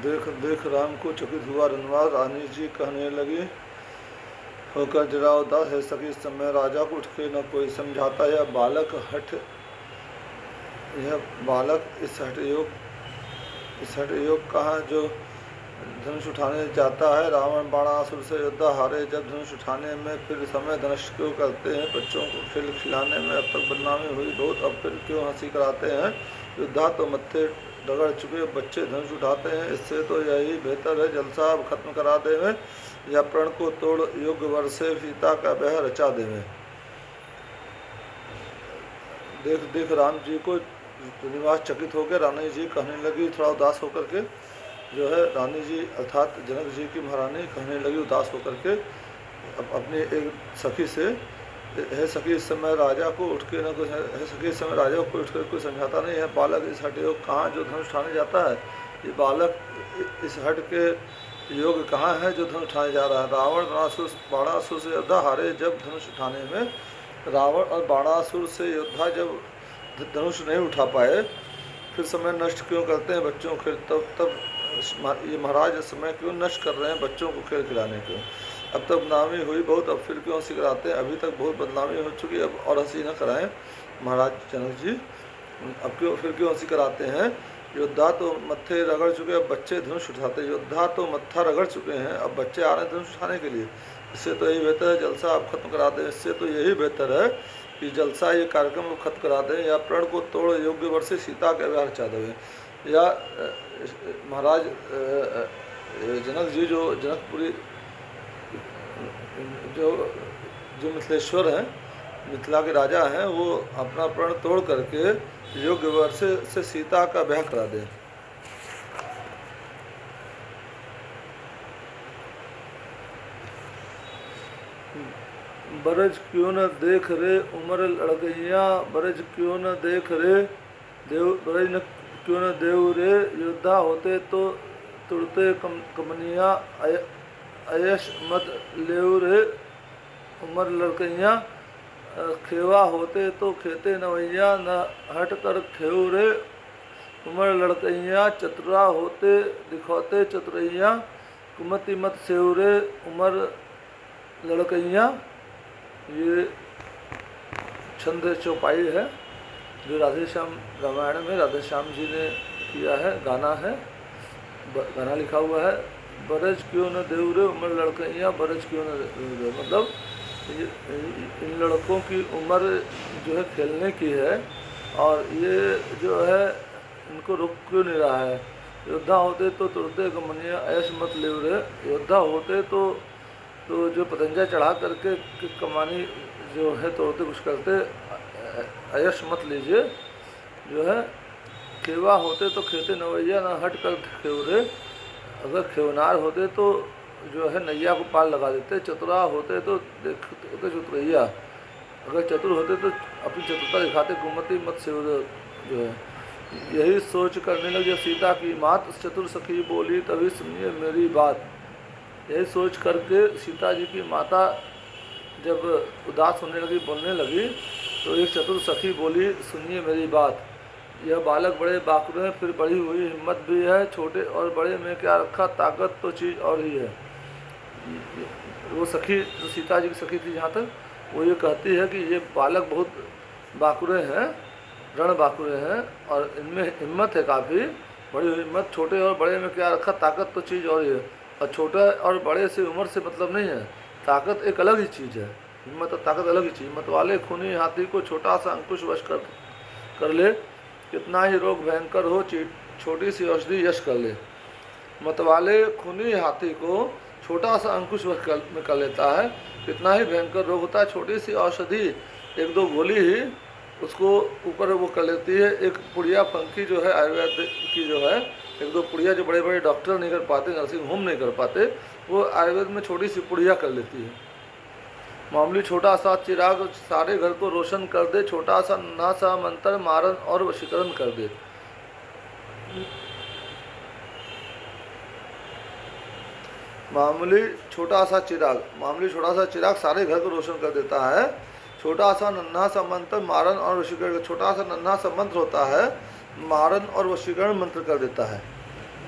देख देख राम को चकित हुआ रनवास। रानी जी कहने लगी होकर जरा उदास है सखी। इस समय राजा को उठ के न कोई समझाता। यह बालक इस हठ योग कहाँ जो धनुष उठाने जाता है। रावण बाणासुर से योद्धा हारे जब धनुष उठाने में फिर समय धनुष क्यों करते हैं। बच्चों को खेल खिलाने में अब तक बदनामी हुई बहुत, अब फिर क्यों हंसी कराते हैं। योद्धा तो मत्थे रगड़ चुके बच्चे धनुष उठाते हैं। इससे तो यही बेहतर है जलसा अब खत्म करा देवे या प्रण को तोड़ युग वर्षे सीता का ब्याह रचा देवे। देख देख राम जी को निवास चकित होकर रानी जी कहने लगी, थोड़ा उदास होकर के जो है रानी जी अर्थात जनक जी की महारानी कहने लगी उदास होकर के अपनी एक सखी से, है सखी इस समय राजा को उठ के न कुछ है सखी इस समय राजा को उठ कर कोई समझाता नहीं है। बालक इस हट योग कहाँ जो धनुष उठाने जाता है। ये बालक इस हट के योग कहाँ है जो धनुष उठाने जा रहा है। रावण बाणासुर से योद्धा हारे जब धनुष उठाने में, रावण और बाणासुर से योद्धा जब धनुष नहीं उठा पाए फिर समय नष्ट क्यों करते हैं बच्चों को। तब ये महाराज समय क्यों नष्ट कर रहे हैं बच्चों को खेल खिलाने क्यों। अब तक बदनामी हुई बहुत, अब फिर क्यों हंसी कराते हैं। अभी तक बहुत बदनामी हो चुकी, अब और हंसी न कराएं महाराज जनक जी। अब फिर क्यों हंसी कराते हैं। योद्धा तो मत्थे रगड़ चुके, अब बच्चे धनुष उठाते। योद्धा तो मत्था रगड़ चुके हैं, अब बच्चे आ रहे हैं धनुष उठाने के लिए। इससे तो यही बेहतर है जलसा आप खत्म करा दें। इससे तो यही बेहतर है कि जलसा ये कार्यक्रम खत्म करा दें या प्रण को तोड़ योग्य वर्ष से सीता का विवाह रचा दें। या महाराज जनक जी जो जनकपुरी जो मिथिलेश्वर हैं, मिथिला के राजा हैं, वो अपना प्रण तोड़ करके योग्य वर्ष से सीता का ब्याह करा दें। बरज क्यों न देख रे उम्र लड़कैया, बरज क्यों न देख रे देव, बरज न क्यों न देव रे। योद्धा होते तो तुरते कमनिया, अयश मत लेव रे उम्र लड़कैया। खेवा होते तो खेते नवैया, न हट कर खेव रे उम्र लड़कैया। चतुरा होते दिखौते चतुरैया, कुमति मत सेव रे उम्र लड़कैया। ये छंद चौपाई है जो राधे श्याम रामायण में राधे श्याम जी ने किया है, गाना है, गाना लिखा हुआ है। बरज क्यों न देव रे उम्र लड़कैया, बरज क्यों न देव रे, मतलब इन लड़कों की उम्र जो है खेलने की है और ये जो है इनको रुक क्यों नहीं रहा है। योद्धा होते तो तुरते गमनिया, ऐश मत लेव रे। योद्धा होते तो जो पतंजा चढ़ा करके कमानी जो है तोड़ते कुछ करते, अयश मत लीजिए। जो है खेवा होते तो खेते नवैया, ना हट कर खेवरे। अगर खेवनार होते तो जो है नैया को पार लगा देते। चतुरा होते तो देखते चतुरैया, अगर चतुर होते तो अपनी चतुरता दिखाते। गुमती मत सेवरे जो है यही सोच करने लगी जब सीता की मात चतुर सखी बोली तभी सुनिए मेरी बात। यही सोच करके सीता जी की माता जब उदास होने लगी, बोलने लगी, तो एक चतुर सखी बोली सुनिए मेरी बात। यह बालक बड़े बाकुरे हैं, फिर बड़ी हुई हिम्मत भी है। छोटे और बड़े में क्या रखा, ताकत तो चीज़ और ही है। वो सखी जो सीता जी की सखी थी जहाँ तक, वो ये कहती है कि ये बालक बहुत बाकुरे हैं, रण बाकुरे हैं और इनमें हिम्मत है काफ़ी, बड़ी हिम्मत। छोटे और बड़े में क्या रखा, ताकत तो चीज़ और ही है। और छोटा और बड़े से उम्र से मतलब नहीं है, ताकत एक अलग ही चीज़ है, हिम्मत और ताकत अलग ही चीज़। हिम्मत वाले खूनी हाथी को छोटा सा अंकुश वश कर ले, कितना ही रोग भयंकर हो छोटी सी औषधि यश कर ले। मत वाले खूनी हाथी को छोटा सा अंकुश वश में कर लेता है, कितना ही भयंकर रोग होता है, छोटी सी औषधि एक दो गोली ही उसको ऊपर वो कर लेती है। एक पुड़िया पंखी जो है आयुर्वेद की जो है, एक दो पुड़िया जो बड़े बड़े डॉक्टर नहीं कर पाते, नर्सिंग होम नहीं कर पाते, वो आयुर्वेद में छोटी सी पुड़िया कर लेती है। मामूली छोटा सा चिराग सारे घर को रोशन कर दे, छोटा सा ना सा मंत्र मारन और वशीकरण कर दे। मामूली छोटा सा चिराग सारे घर को रोशन कर देता है। छोटा सा नन्हा सा मंत्र मारन और वशीकरण, छोटा सा नन्हा सा मंत्र होता है, मारन और वशीकरण मंत्र कर देता है।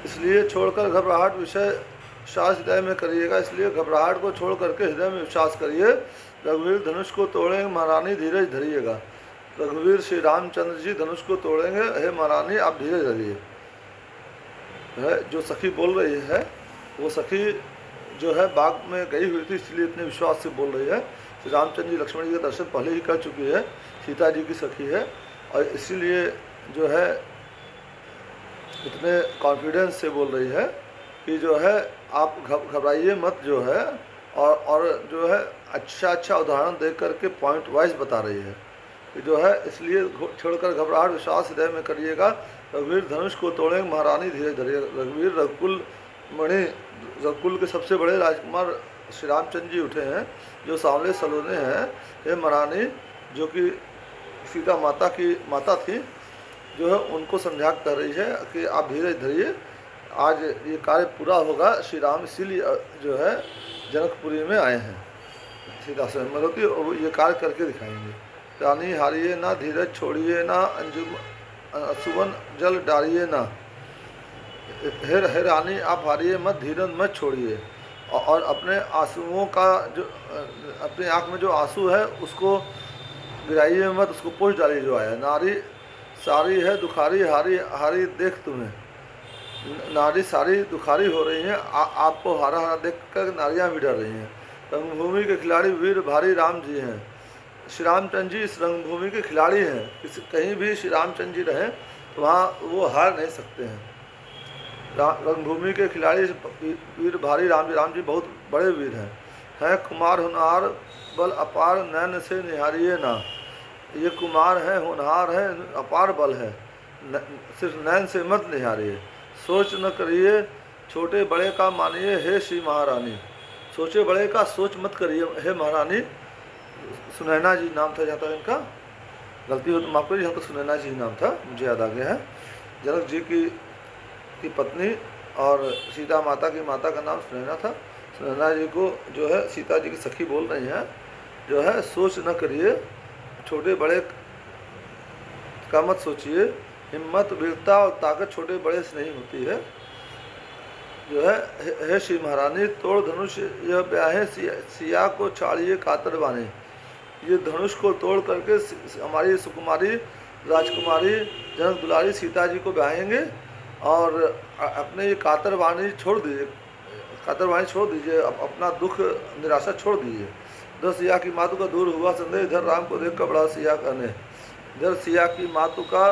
इसलिए छोड़कर घबराहट विषय विश्वास हृदय में करिएगा, इसलिए घबराहट को छोड़ करके हृदय में विश्वास करिए। रघुवीर धनुष को तोड़ेंगे महारानी धीरज धरिएगा। रघुवीर श्री रामचंद्र जी धनुष को तोड़ेंगे, हे महारानी आप धीरज धरिए। है जो सखी बोल रही है, वो सखी जो है बाग में गई हुई थी, इसलिए इतने विश्वास से बोल रही है। श्री रामचंद्र जी लक्ष्मण जी का दर्शन पहले ही कर चुकी है, सीता जी की सखी है, और इसीलिए जो है इतने कॉन्फिडेंस से बोल रही है कि जो है आप घबराइए मत जो है, और जो है अच्छा उदाहरण दे करके पॉइंट वाइज बता रही है कि जो है इसलिए छोड़कर घबराहट विश्वास हृदय में करिएगा। रघुवीर धनुष को तोड़ेंगे महारानी धीरज धरिएगा। रघुवीर रघुकुल मणि, रघुकुल के सबसे बड़े राजकुमार श्री रामचंद्र जी उठे हैं, जो सांवले सलोने हैं। हे महारानी, जो कि सीता माता की माता थी, जो है उनको समझा कर रही है कि आप धीरज धरिए, आज ये कार्य पूरा होगा। श्री राम इसीलिए जो है जनकपुरी में आए हैं, सीता से मरोती और ये कार्य करके दिखाएंगे। रानी हारिए ना, धीरज छोड़िए ना, अंजुम सुवन जल डालिए ना। हे रानी आप हारिए मत, धीरज मत छोड़िए, और अपने आंसुओं का जो अपनी आँख में जो आंसू है उसको गिराइए मत, उसको पोंछ डालिए जो आया। नारी सारी है दुखारी, हारी हारी देख तुम्हें, नारी सारी दुखारी हो रही हैं, आपको हारा हारा देख कर नारियाँ भी डर रही हैं। रंगभूमि के खिलाड़ी वीर भारी राम जी हैं। श्री रामचंद्र जी इस रंगभूमि के खिलाड़ी हैं, कहीं भी श्री रामचंद्र जी रहें तो वहाँ वो हार नहीं सकते हैं। रंगभूमि के खिलाड़ी वीर भारी राम जी बहुत बड़े वीर हैं कुमार होनहार बल अपार, नैन से निहारिए ना। ये कुमार हैं, होनहार हैं, अपार बल है, सिर्फ नैन से मत निहारिए। सोच न करिए छोटे बड़े का मानिए, हे श्री महारानी। सोचे बड़े का सोच मत करिए हे महारानी। सुनैना जी नाम था जहाँ तक इनका, गलती हो तो माफ करिए, जहाँ तक सुनैना जी नाम था, मुझे याद आ गया है। जनक जी की पत्नी और सीता माता की माता का नाम सुनैना था। सुनैना जी को जो है सीता जी की सखी बोल रही हैं, जो है सोच न करिए छोटे बड़े का मत सोचिए। हिम्मत वीरता और ताकत छोटे बड़े से नहीं होती है। जो है हे श्री महारानी तोड़ धनुष यह ब्याहे, सिया को छाड़िए कातर बाने। ये धनुष को तोड़ करके हमारी सुकुमारी राजकुमारी जनक दुलारी सीता जी को ब्याहेंगे, और अपने ये कातरवाणी छोड़ दीजिए, कातरवाणी छोड़ दीजिए, अपना दुख निराशा छोड़ दीजिए। इधर सिया की मातु का दूर हुआ संदेह, इधर राम को देख कर बड़ा सिया कहने। इधर सिया की मातु का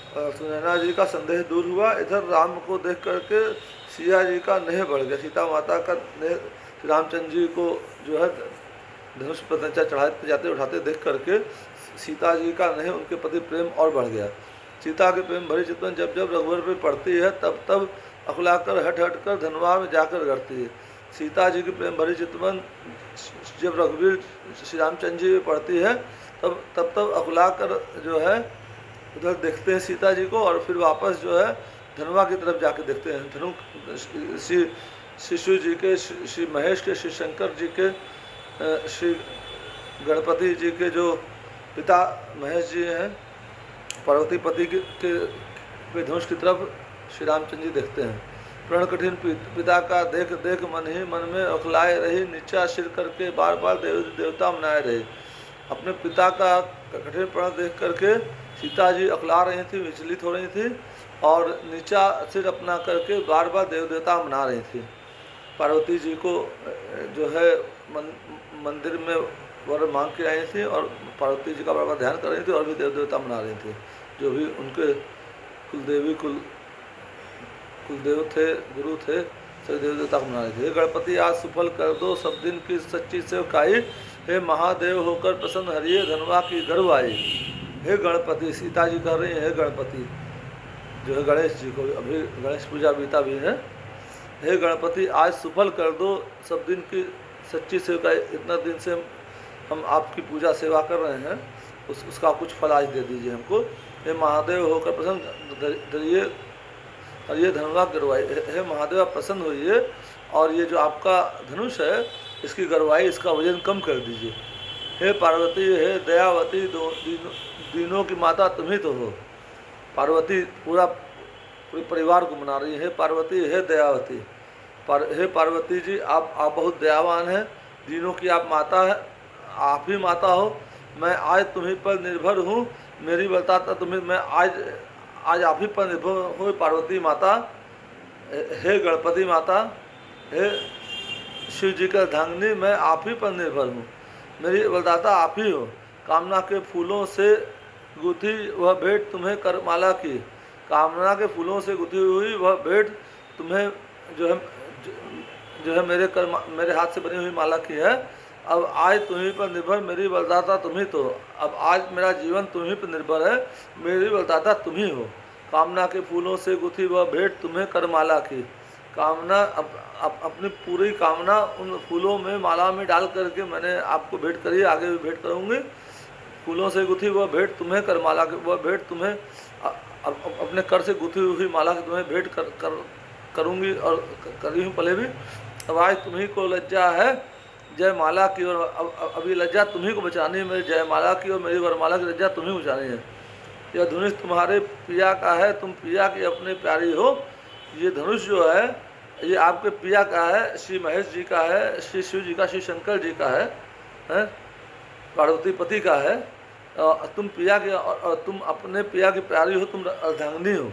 सुनैना जी का संदेह दूर हुआ, इधर राम को देख करके सिया जी का नेह बढ़ गया। सीता माता का नेह रामचंद्र जी को जो है धनुष पर चढ़ाते जाते उठाते देख करके सीता जी का नेह उनके प्रति प्रेम और बढ़ गया। सीता के प्रेम भरी चितवन जब जब रघुवर पे पड़ती है तब तब अकुलाकर हट हट कर धनवा में जाकर गढ़ती है। सीता जी की प्रेम भरी चितवन जब रघुवीर श्री रामचंद्र जी में पड़ती है तब तब अकुलाकर जो है उधर देखते हैं सीता जी को, और फिर वापस जो है धनवा की तरफ जाके देखते हैं। धनु श्री शिशु जी के, श्री महेश के, श्री शंकर जी के, श्री गणपति जी के जो पिता महेश जी हैं, पार्वती पति के धनुष की तरफ श्री रामचंद्र जी देखते हैं। प्रण कठिन पिता का देख देख मन ही मन में अखलाए रही, नीचा सिर करके बार बार देवता मनाए रहे। अपने पिता का कठिन प्रण देख करके सीता जी अखला रही थी, विचलित हो रही थी, और नीचा सिर अपना करके बार बार देवता मना रही थी। पार्वती जी को जो है मंदिर में वर मांग के आई थी, और पार्वती जी का बार बार ध्यान कर रही थी, और भी देवता मना रही थी, जो भी उनके कुलदेव थे, गुरु थे, सभी देवता को मना रहे थे। गणपति आज सुफल कर दो सब दिन की सच्ची सेवकाई, हे महादेव होकर प्रसन्न हरिये धनवा की गर्व आई। हे गणपति, सीता जी कह रही हैं हे गणपति, जो है गणेश जी को, अभी गणेश पूजा बीता भी है। हे गणपति आज सुफल कर दो सब दिन की सच्ची सेवकाई, इतना दिन से हम आपकी पूजा सेवा कर रहे हैं, उसका कुछ फल आज दे दीजिए हमको। हे महादेव होकर प्रसन्न हरिये धनवा गरवाई, हे महादेव आप प्रसन्न होइए, और ये जो आपका धनुष है इसकी गरवाई, इसका वजन कम कर दीजिए। हे पार्वती, हे दयावती, दीनों की माता तुम ही तो हो। पार्वती पूरा पूरे परिवार को मना रही है। हे पार्वती, हे दयावती, हे पार्वती जी, आप बहुत दयावान हैं, तीनों की आप माता है, आप ही माता हो। मैं आज तुम्ही पर निर्भर हूँ, मेरी बताता तुम्हें, मैं आज आप ही पर निर्भर हूँ पार्वती माता। हे गणपति माता, हे शिव जी का अर्धांगिनी, मैं आप ही पर निर्भर हूँ, मेरी वरदाता आप ही हो। कामना के फूलों से गुथी वह भेंट तुम्हें कर माला की, कामना के फूलों से गुथी हुई वह भेंट तुम्हें जो है मेरे हाथ से बनी हुई माला की है। अब आज तुम्हीं पर निर्भर, मेरी वरदाता तुम्ही तो, अब आज मेरा जीवन तुम्हीं पर निर्भर है, मेरी वरदाता तुम्ही हो। कामना के फूलों से गुथी वह भेंट तुम्हें कर माला की, कामना अपनी पूरी कामना उन फूलों में माला में डाल करके मैंने आपको भेंट करी, आगे भी भेंट करूँगी। फूलों से गुथी वह भेंट तुम्हें कर माला की, वह भेंट तुम्हें अपने कर से गुथी हुई माला की तुम्हें भेंट करूँगी और करी हूँ पहले भी। अब आज तुम्हीं को लज्जा है जयमाला की, और अभी लज्जा तुम्हीं को बचानी है, मेरी जयमाला की और मेरी वरमाला की लज्जा तुम्हीं को बचानी है। यह धनुष तुम्हारे पिया का है, तुम पिया की अपने प्यारी हो। ये धनुष जो है ये आपके पिया का है, श्री महेश जी का है, श्री शिव जी का, श्री शंकर जी का है, पार्वती पति का है। तुम पिया के और तुम अपने पिया की प्यारी हो, तुम अर्धांगिनी हो।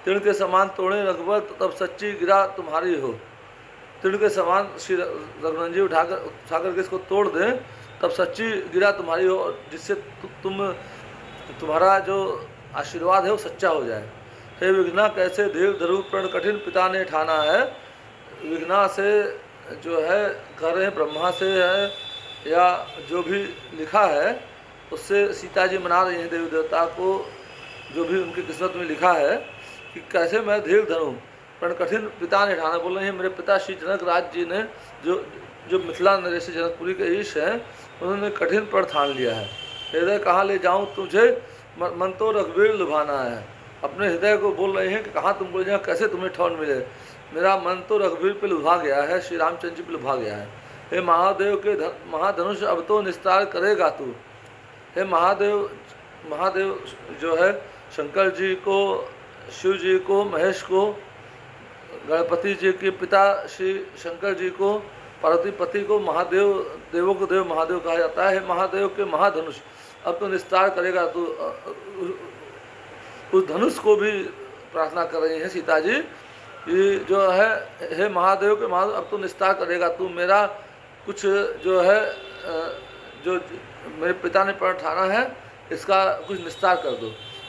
तृण के समान तोड़े रघुवर तब सच्ची गिरा तुम्हारी हो। तृण के समान श्री रघुनंदन जी उठाकर के इसको तोड़ दें तब सच्ची गिरा तुम्हारी हो, जिससे तुम्हारा जो आशीर्वाद है वो सच्चा हो जाए। हे विघ्ना कैसे देव धरु प्रण कठिन पिता ने ठाना है। विघ्ना से जो है कह रहे हैं ब्रह्मा से है या जो भी लिखा है उससे सीता जी मना रही हैं देवी देवता को, जो भी उनकी किस्मत में लिखा है कि कैसे मैं धीर धरूँ। प्रण कठिन पिता ने ठाना, बोल रहे हैं मेरे पिता श्री जनक राज जी ने जो मिथिला नरेश जनकपुरी के ईश हैं उन्होंने कठिन प्रण ठान लिया है। हृदय कहाँ ले जाऊँ तुझे, मन तो रघुवीर लुभाना है। अपने हृदय को बोल रहे हैं कि कहाँ तुमको ले जाऊँ, कैसे तुम्हें ठौर मिले। मेरा मन तो रघुवीर पे लुभा गया है, श्री रामचंद्र जी पे लुभा गया है। हे महादेव के महाधनुष अब तो निस्तार करेगा तू। हे महादेव जो है शंकर जी को, शिव जी को, महेश को, गणपति जी के पिता श्री शंकर जी को, पार्वती पति को महादेव, देवों को देव महादेव कहा जाता है। महादेव के महाधनुष अब तो निस्तार करेगा तू। उस धनुष को भी प्रार्थना कर रही हैं सीता जी कि जो है हे महादेव के महादेव अब तो निस्तार करेगा तू, मेरा कुछ जो है जो मेरे पिता ने प्रण ठाना है इसका कुछ निस्तार कर दो।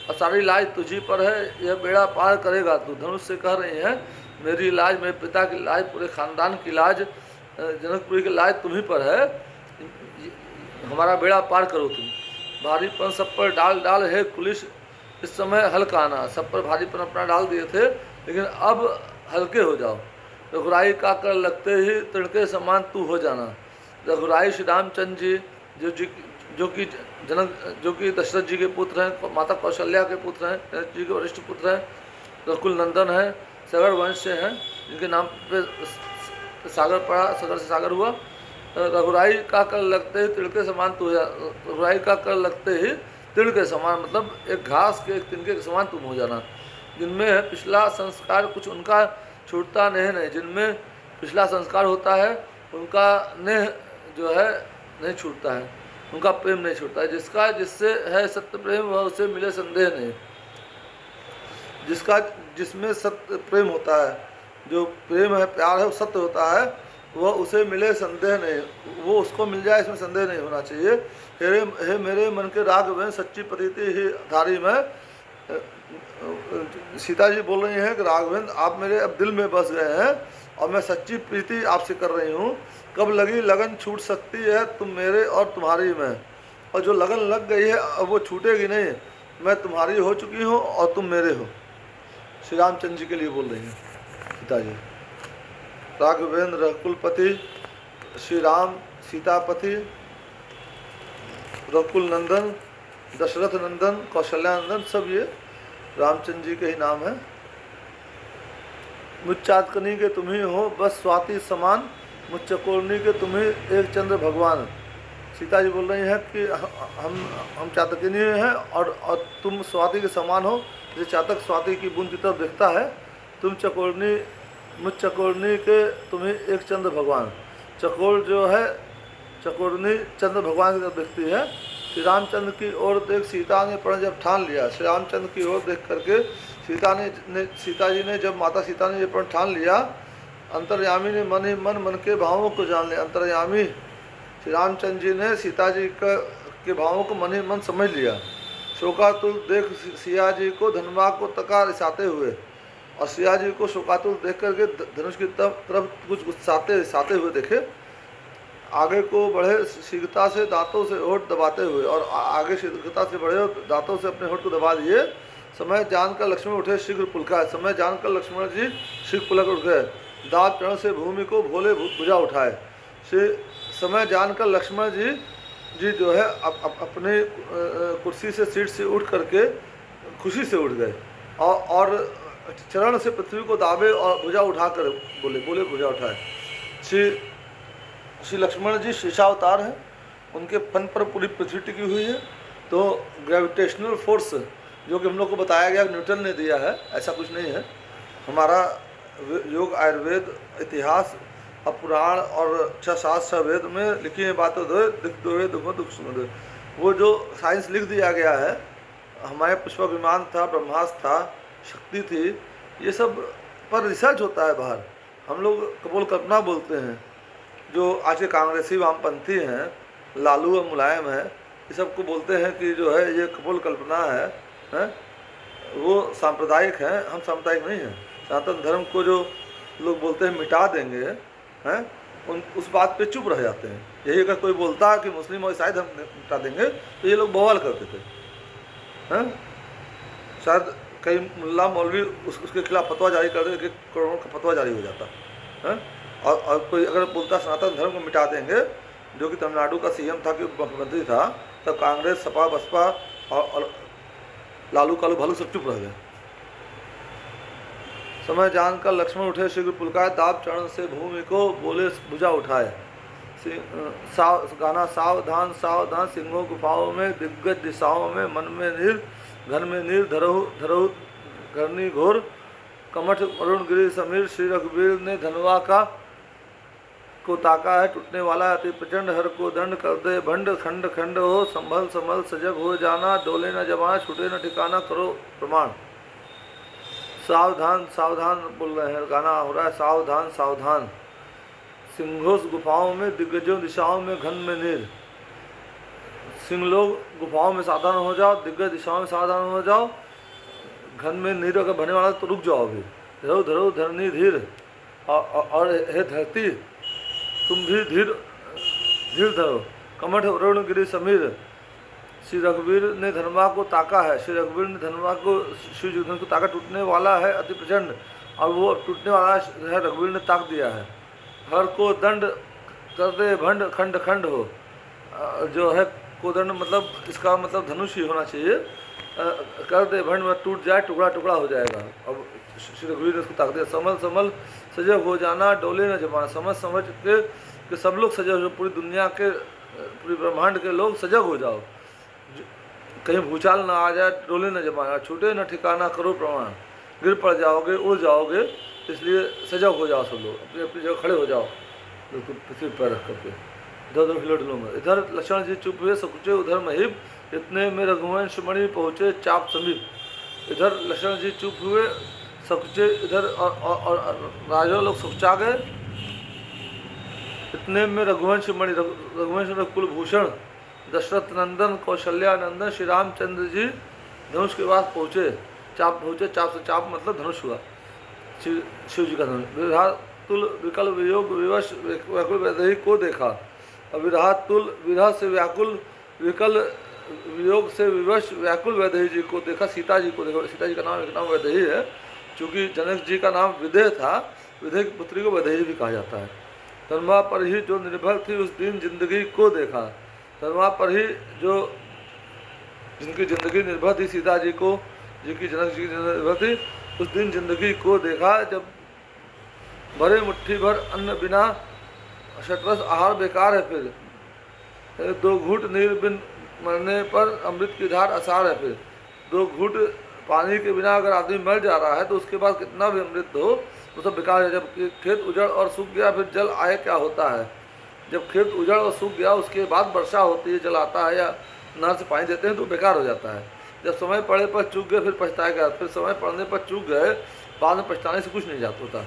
और सारी लाज तुझी पर है, यह बेड़ा पार करेगा तू। धनुष से कह रही हैं मेरी लाज, मेरे पिता की लाज, पूरे खानदान की लाज, जनकपुरी की लाज तुम्हीं पर है, हमारा बेड़ा पार करो तुम। भारीपन सब पर डाल डाल है कुलिश, इस समय हल्का आना। सब पर भारीपन अपना डाल दिए थे लेकिन अब हल्के हो जाओ। रघुराई का कर लगते ही तृण के समान तू हो जाना। रघुराई श्री रामचंद्र जी जो कि दशरथ जी के पुत्र हैं, माता कौशल्या के पुत्र हैं, दशरथ जी के वरिष्ठ पुत्र हैं, रघुकुल नंदन हैं, सागर वंश से हैं, जिनके नाम पे सागर पड़ा, सागर से सागर हुआ। रघुराई का कर लगते ही तृण के समान तू हो जा। रघुराई का कर लगते ही तृण के समान मतलब एक घास के, एक तिनके के समान तुम हो जाना। जिनमें है पिछला संस्कार कुछ उनका छूटता नहीं, जिनमें पिछला संस्कार होता है उनका नेह जो है नहीं छूटता है, उनका प्रेम नहीं छूटता है। जिससे है सत्य प्रेम वह उसे मिले संदेह नहीं। जिसमें सत्य प्रेम होता है, जो प्रेम है, प्यार है, वो सत्य होता है, वह उसे मिले संदेह नहीं, वो उसको मिल जाए इसमें संदेह नहीं होना चाहिए। हे मेरे मन के राघवें सच्ची प्रीति ही धारी में। सीता जी बोल रही हैं कि राघवेंद्र आप मेरे अब दिल में बस गए हैं और मैं सच्ची प्रीति आपसे कर रही हूँ। कब लगी लगन छूट सकती है तुम मेरे और तुम्हारी में, और जो लगन लग गई है अब वो छूटेगी नहीं। मैं तुम्हारी हो चुकी हूँ और तुम मेरे हो। श्री रामचंद्र जी के लिए बोल रही हैं सीता जी। राघवेंद्र रघुकुलपति, श्री राम सीतापति, रघुकुल नंदन, दशरथ नंदन, कौशल्या नंदन, सब ये रामचंद्र जी के ही नाम है। मुझ चातकनी के तुम ही हो बस स्वाति समान, मुझ चकोरनी के तुम ही एक चंद्र भगवान। सीता जी बोल रही हैं कि हम चातकनी हैं और तुम स्वाति के समान हो, जैसे चातक स्वाति की बूंद की तरफ देखता है, तुम चकोरनी मुझ चकोरनी के तुम्हें एक चंद्र भगवान, चकोर जो है चकोरनी चंद्र भगवान की तरफ देखती है। श्री रामचंद्र की ओर देख सीता ने प्रण जब ठान लिया, श्री रामचंद्र की ओर देख करके सीता जी ने जब माता सीता ने ये प्रण ठान लिया, अंतर्यामी ने मन ही मन के भावों को जान लिया। अंतर्यामी श्री रामचंद्र जी ने सीता जी के भावों को मन ही मन समझ लिया। शोकातुल देख सिया जी को धनुषा को तका रिसाते हुए, और सिया जी को शोकातुल देख करके धनुष की तरफ कुछ रिसाते हुए देखे। आगे को बढ़े शीघ्रता से दांतों से होठ दबाते हुए, और आगे शीघ्रता से बढ़े और दांतों से अपने होठ को दबा दिए। समय जानकर लक्ष्मण उठे शीघ्र पुलका, समय जानकर लक्ष्मण जी शीघ्र पुलक उठ गए। दाँत चरण से भूमि को भोले भुजा उठाए। समय जानकर लक्ष्मण जी जो है अपने कुर्सी से सीट से उठ करके खुशी से उठ गए, और चरण से पृथ्वी को दाबे और भुजा उठाकर बोले भुजा उठाए। श्री लक्ष्मण जी शेषावतार हैं, उनके फन पर पूरी पृथ्वी टिकी हुई है। तो ग्रेविटेशनल फोर्स जो कि हम लोग को बताया गया न्यूटन ने दिया है, ऐसा कुछ नहीं है। हमारा योग, आयुर्वेद, इतिहास, पुराण और 6 शास्त्र वेद में लिखी है बातें दुख सुन, वो जो साइंस लिख दिया गया है, हमारे पुष्पक विमान था, ब्रह्मास्त्र था, शक्ति थी, ये सब पर रिसर्च होता है बाहर। हम लोग कपोल कल्पना बोलते हैं। जो आज के कांग्रेसी वामपंथी हैं, लालू और मुलायम है, ये सबको बोलते हैं कि जो है ये कपोल कल्पना है? वो सांप्रदायिक हैं, हम सांप्रदायिक नहीं हैं। सनातन धर्म को जो लोग बोलते हैं मिटा देंगे हैं, उस बात पे चुप रह जाते हैं। यही अगर कोई बोलता कि मुस्लिम और ईसाई धर्म मिटा देंगे तो ये लोग बवाल करते थे हैं। शायद कई मुल्ला मौलवी उसके खिलाफ फतवा जारी कर दे, करोड़ों का फतवा जारी हो जाता है। और कोई अगर बोलता सनातन धर्म को मिटा देंगे, जो कि तमिलनाडु का सीएम था कि मुख्यमंत्री था, तब कांग्रेस, सपा, बसपा और लालू कालू भालू सब चुप रह गए। समय जानकर लक्ष्मण उठे शीघ्र पुलकाए, दाब चरण से भूमि को बोले भुजा उठाए। गाना सावधान सावधान, सिंहों गुफाओं में, दिग्गज दिशाओं में, मन में नीर, घन में नीर, धरहु घरनी घोर, कमठ अरुण गिरी समीर। श्री रघुवीर ने धनवा को ताका है, टूटने वाला अति प्रचंड, हर को दंड कर दे भंड, खंड खंड हो, संभल संभल सजग हो जाना, डोले न जमाना, छूटे न ठिकाना, करो प्रमाण। सावधान सावधान बोल रहे हैं, गाना हो रहा है सावधान सावधान। सिंहों गुफाओं में, दिग्गजों दिशाओं में, घन में नीर। सिंह लोग गुफाओं में सावधान हो जाओ, दिग्गज दिशाओं में सावधान हो जाओ, घन में नीर अगर बने वाला तो रुक जाओ अभी। धरो धरो धरनी धीर, और हे धरती तुम भी धीर धरो। कमठ अरुण गिरी समीर। श्री रघुवीर ने धनवा को ताका है, श्री रघुवीर ने धनवा को, श्री युद्धन को ताका, टूटने वाला है अति प्रचंड, और वो टूटने वाला है रघुवीर ने ताक दिया है। हर को दंड कर दे भंड, खंड खंड हो। जो है कोदंड मतलब इसका मतलब धनुष ही होना चाहिए। कर दे भंड में टूट जाए, टुकड़ा टुकड़ा हो जाएगा। अब श्री रघुवीर ने उसको ताक दिया। समल समल सजग हो जाना, डोले न जमाना। समझ समझ के कि सब लोग सजग हो, पूरी दुनिया के, पूरी ब्रह्मांड के लोग सजग हो जाओ, कहीं भूचाल ना आ जाए, डोले न जमाना, छूटे न ठिकाना, करो प्रमाण। गिर पड़ जाओगे, उड़ जाओगे, इसलिए सजग हो जाओ सब लोग, अपनी अपनी जगह खड़े हो जाओ, बिल्कुल पृथ्वी पर रख करके। इधर उधर हिलो डुलूंगा। इधर लक्ष्मण जी चुप हुए सकुचे, उधर महिब, इतने में रघुवंश मणि पहुँचे चाप समीप। इधर लक्ष्मण जी चुप हुए सकुचे, इधर और राजा लोग सकुचा गए। इतने में रघुवंश मणि, रघुवंश कुलभूषण दशरथ नंदन कौशल्या नंदन श्री रामचंद्र जी धनुष के पास पहुँचे। चाप पहुँचे, चाप से चाप मतलब धनुष हुआ, शिव जी का धनुष। विरहातुल विकल वियोग विवश व्याकुल वैदेही को देखा। और विरहातुल विरह से व्याकुल, विकल वियोग से विवश व्याकुल वैदेही जी को देखा, सीता जी को देखा। सीता जी का नाम एक नाम वैदेही है, चूँकि जनक जी का नाम विदेह था, विदेह की पुत्री को वैदेही भी कहा जाता है। धर्मा पर ही जो निर्भर थी उस दिन जिंदगी को देखा। धर्मा पर ही जो जिनकी ज़िंदगी निर्भर थी सीता जी को, जिनकी जनक जी की निर्भर थी, उस दिन जिंदगी को देखा। जब भरे मुट्ठी भर अन्न बिना शतरस आहार बेकार है, फिर 2 घूंट नीर बिन मरने पर अमृत की धार आसार है। फिर 2 घूंट पानी के बिना अगर आदमी मर जा रहा है तो उसके बाद कितना भी अमृत हो तो सब बेकार है। जब खेत उजड़ और सूख गया फिर जल आए क्या होता है। जब खेत उजड़ और सूख गया उसके बाद वर्षा होती है, जल आता है या नहर से पानी देते हैं तो बेकार हो जाता है। जब समय पड़े पर चूक गए फिर पछताएगा, फिर समय पड़ने पर चूक गए बाद में पछताने से कुछ नहीं जाता होता।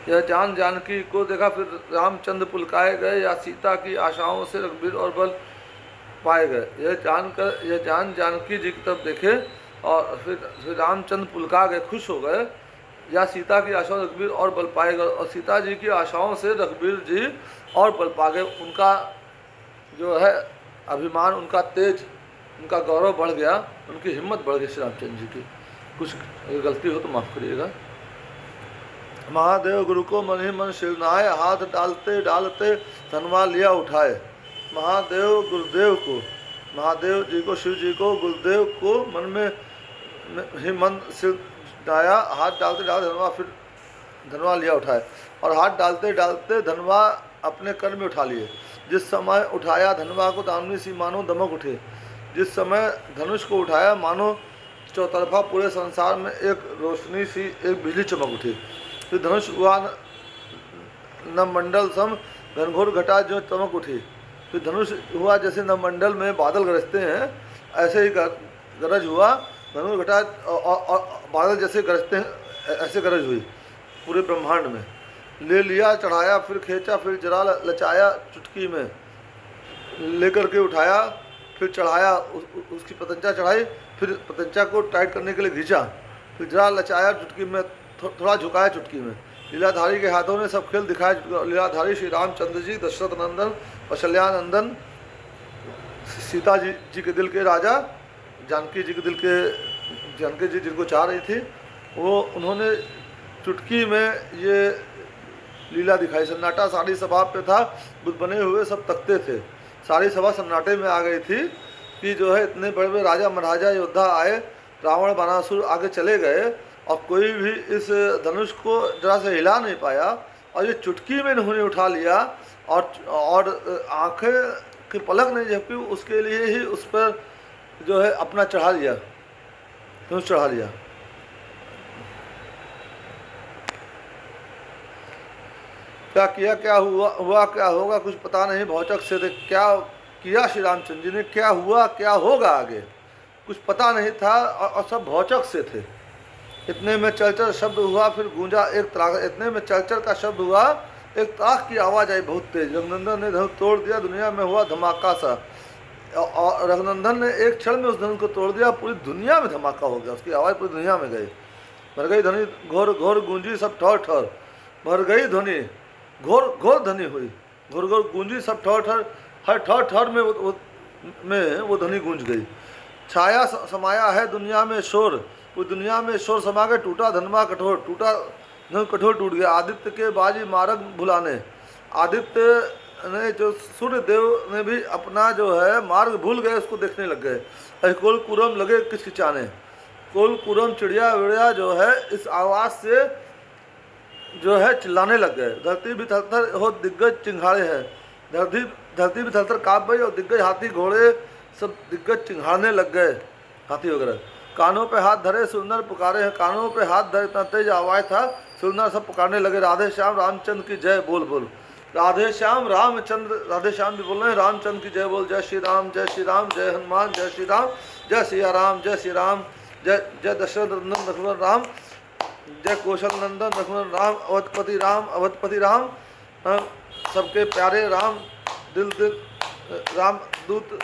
यह जान जानकी को देखा फिर रामचंद्र पुलकाए गए, या सीता की आशाओं से रघुवीर और बल पाए गए। यह जान जानकी जी की तरफ देखे और फिर रामचंद्र पुलका गए, खुश हो गए, या सीता की आशाओं रघुवीर और बल पाए गए। और सीता जी की आशाओं से रघुवीर जी और बल पा गए। उनका जो है अभिमान, उनका तेज, उनका गौरव बढ़ गया, उनकी हिम्मत बढ़ गई श्री रामचंद्र जी की। कुछ गलती हो तो माफ़ करिएगा। महादेव गुरु को मन ही मन शिरनाए, हाथ डालते डालते धनवा लिया उठाए। महादेव गुरुदेव को, महादेव जी को, शिव जी को, गुरुदेव को मन में ही मन सिरनाया, हाथ डालते डालते धनवा फिर धनवा लिया उठाए। और हाथ डालते डालते धनवा अपने कर में उठा लिए। जिस समय उठाया धनवा को दामिनी सी मानो दमक उठे। जिस समय धनुष को उठाया मानो चौतरफा पूरे संसार में एक रोशनी सी, एक बिजली चमक उठी। फिर धनुष हुआ नवमंडल सम घनघोर घटा जो चमक उठी। फिर धनुष हुआ जैसे नवमंडल में बादल गरजते हैं, ऐसे ही गरज हुआ। धनुष घटा और बादल जैसे गरजते हैं ऐसे गरज हुई पूरे ब्रह्मांड में। ले लिया चढ़ाया फिर खींचा फिर जरा लचाया, चुटकी में लेकर के उठाया फिर चढ़ाया, उसकी पतंचा चढ़ाई, फिर पतंचा को टाइट करने के लिए खींचा, फिर जरा लचाया, चुटकी में थोड़ा झुकाया, चुटकी में। लीलाधारी के हाथों ने सब खेल दिखाया। लीलाधारी श्री रामचंद्र जी, दशरथ नंदन, कौशल्यानंदन, सीता जी के दिल के राजा, जानकी जी के दिल के, जानकी जी जिनको चाह रही थी वो, उन्होंने चुटकी में ये लीला दिखाई। सन्नाटा सारी सभा पे था, बुद्ध बने हुए सब तकते थे। सारी सभा सन्नाटे में आ गई थी कि जो है इतने बड़े बड़े राजा महाराजा योद्धा आए, रावण बानासुर आगे चले गए और कोई भी इस धनुष को जरा से हिला नहीं पाया। और ये चुटकी में इन्होंने उठा लिया और आंखें की पलक नहीं झपकी, उसके लिए ही उस पर जो है अपना चढ़ा लिया, धनुष चढ़ा लिया। क्या किया, क्या हुआ क्या होगा कुछ पता नहीं, भौचक से थे। क्या किया श्री रामचंद्र जी ने, क्या हुआ क्या होगा आगे कुछ पता नहीं था, और सब भौचक से थे। इतने में चलचल शब्द हुआ फिर गूंजा एक तराक। इतने में चलचल का शब्द हुआ, एक तराक की आवाज़ आई बहुत तेज। रघुनंदन ने धनुष तोड़ दिया, दुनिया में हुआ धमाका सा। और रघुनंदन ने एक क्षण में उस धनुष को तोड़ दिया, पूरी दुनिया में धमाका हो गया, उसकी आवाज़ पूरी दुनिया में गई। भर गई ध्वनि घोर घोर गूंजी सब ठौर ठौर। भर गई ध्वनि घोर घोर ध्वनि हुई, घोर घोर गूंजी सब ठौर ठौर। हर ठौर ठौर में वो ध्वनि गूंज गई। छाया समाया है दुनिया में शोर, वो दुनिया में शोर समा गए। टूटा धनवा कठोर, टूटा धन कठोर टूट गया। आदित्य के बाजी मार्ग भुलाने, आदित्य ने जो सूर्य देव ने भी अपना जो है मार्ग भूल गए, उसको देखने लग गए। कोल कुरम लगे किचकिचाने, कोल कुरम चिड़िया विड़िया जो है इस आवाज़ से जो है चिल्लाने लग गए। धरती भी थरथर हो दिग्गज चिंघाड़े हैं, धरती भी थरथर काँप गई और दिग्गज हाथी घोड़े सब दिग्गज चिंघाड़ने लग गए, हाथी वगैरह। कानों पे हाथ धरे सुंदर पुकारे हैं, कानों पे हाथ धरे, इतना तेज आवाज़ था, सुंदर सब पुकारने लगे। राधे श्याम रामचंद्र की जय बोल बोल। राधे श्याम रामचंद्र, राधे श्याम भी बोल रहे हैं, रामचंद्र की जय बोल। जय श्री राम जय श्री राम, जय हनुमान जय श्री राम, जय सिया राम जय श्री राम, जय जय दशरथ नंदन रघुवर राम, जय कौशल नंदन रघुवर राम, अवधपति राम अवधपति राम, सबके प्यारे राम, दिल दिल राम, दूत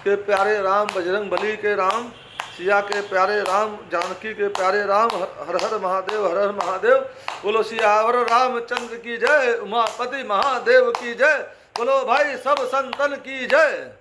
के प्यारे राम, बजरंग बली के राम, सिया के प्यारे राम, जानकी के प्यारे राम। हर हर महादेव, हर हर महादेव। बोलो सियावर रामचंद्र की जय, उमापति महादेव की जय। बोलो भाई सब संतन की जय।